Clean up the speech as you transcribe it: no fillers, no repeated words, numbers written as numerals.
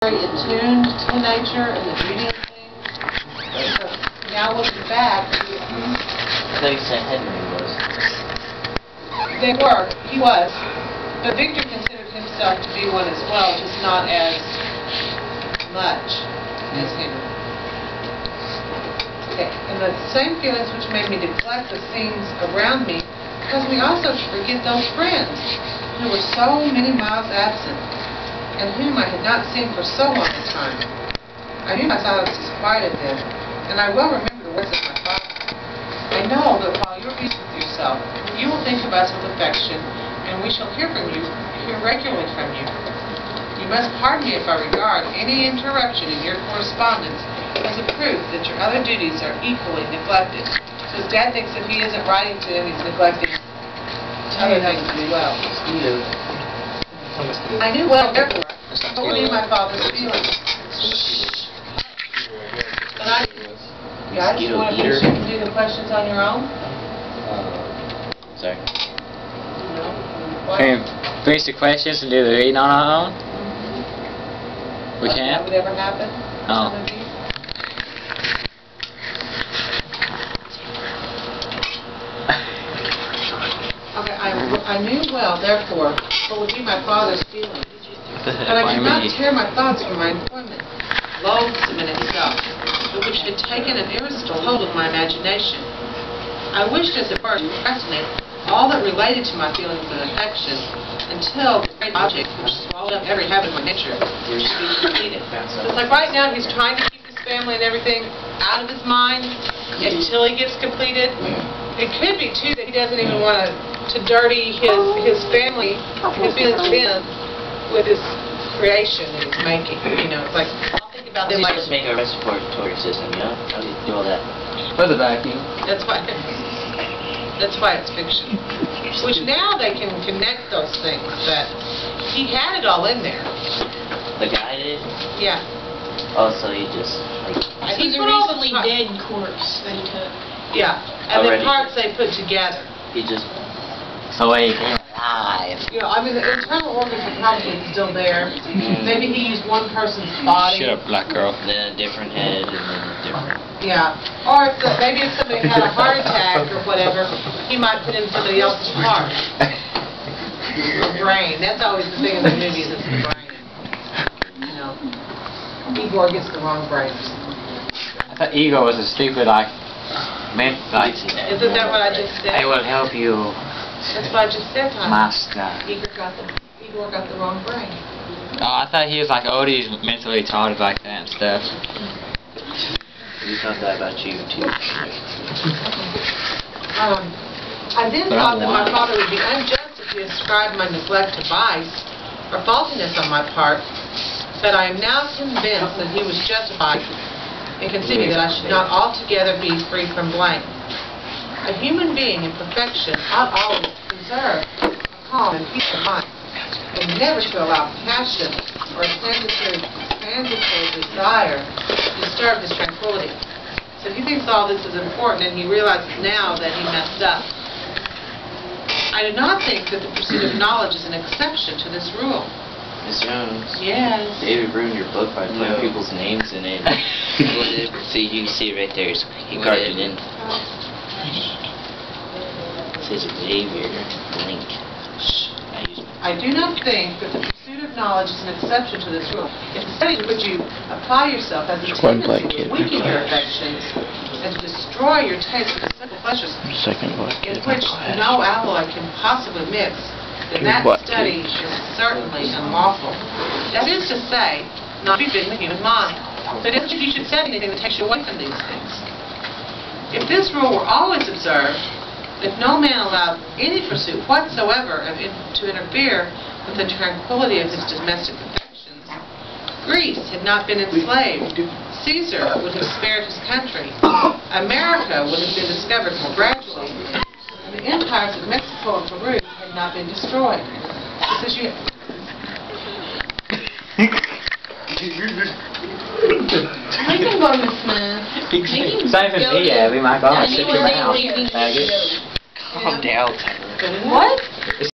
very attuned to nature and the beauty of things. So now looking back, I thought you said Henry was. they were. He was. But Victor considered himself to be one as well, just not as much as Henry. Okay. And the same feelings which made me neglect the scenes around me caused me also to forget those friends who were so many miles absent, and whom I had not seen for so long a time. I knew my silence disquieted them, and I well remember the words of my father. I know that while you're peace with yourself, you will think of us with affection, and we shall hear regularly from you. You must pardon me if I regard any interruption in your correspondence as a proof that your other duties are equally neglected. So his dad thinks if he isn't writing to him, he's neglecting other things as well. I knew well, therefore, what were my father's feelings. And I just want to finish you can do the questions on your own. Sorry. Can we finish the questions and do the reading on our own? We That can't? would ever happen? Oh. Some of you? Okay, I knew well, therefore, what would be my father's feelings. But I could not tear my thoughts from my employment, loathsome in itself, but which had taken an irresistible hold of my imagination. I wished as it were to procrastinate all that related to my feelings and affection until the great object which swallowed up every habit of my nature should be completed. So it's like right now he's trying to keep his family and everything out of his mind until he gets completed. It could be too that he doesn't even want to dirty his family, his feelings for him, with his creation that he's making. You know, it's like, I'll think about They this. might just make a respiratory system, you know? How do you do all that? For the vacuum. That's why it's fiction. Which now they can connect those things, that he had it all in there. The guy did? Yeah. Oh, so he just, like... He He's a put all the recently parts- dead corpse that he took. Yeah. And the Already. parts they put together. He just... So he came alive. You know, I mean, the internal organs are probably still there. Maybe he used one person's body. Shut up, black girl. Then a different head, and then a different... Yeah. Or maybe if somebody had a heart attack or whatever, he might put in somebody else's heart. Or brain. That's always the thing in the movies, it's the brain. You know. Igor gets the wrong brain. I thought ego was a stupid, like, meant, like, Isn't that what I just said? I will help you, That's what I just said, Tom. master. Igor got the wrong brain. Oh, I thought he was like, Odie's mentally retarded like that and stuff. We thought that about you, too. I then But thought I'm that my lying. father would be unjust if he ascribed my neglect to vice or faultiness on my part, but I am now convinced that he was justified in conceiving that I should not altogether be free from blame. A human being in perfection ought always to preserve a calm and peaceful mind, and never to allow passion or transitory desire to disturb his tranquility. So he thinks all this is important, and he realizes now that he messed up. I do not think that the pursuit of knowledge is an exception to this rule. Miss Jones. Yes. David ruined your book by putting people's names in it. See, you can see it right there. He carved it in. It says Xavier Blink. I do not think that the pursuit of knowledge is an exception to this rule. If the study to which you apply yourself has a tendency to weaken your affections and to destroy your taste for the simple pleasures in which no alloy can possibly mix, then that study is certainly unlawful. That is to say, not befitting the human mind. So it isn't that you should study anything that takes you away from these things. If this rule were always observed, if no man allowed any pursuit whatsoever to interfere with the tranquility of his domestic affections, Greece had not been enslaved. Caesar would have spared his country. America would have been discovered more gradually. And the empires of Mexico and Peru had not been destroyed. Because you... I can go, Miss Smith. It's not even me yet, we might go and sit your mouth. Anywhere they leave me. Maggot. Calm down. What?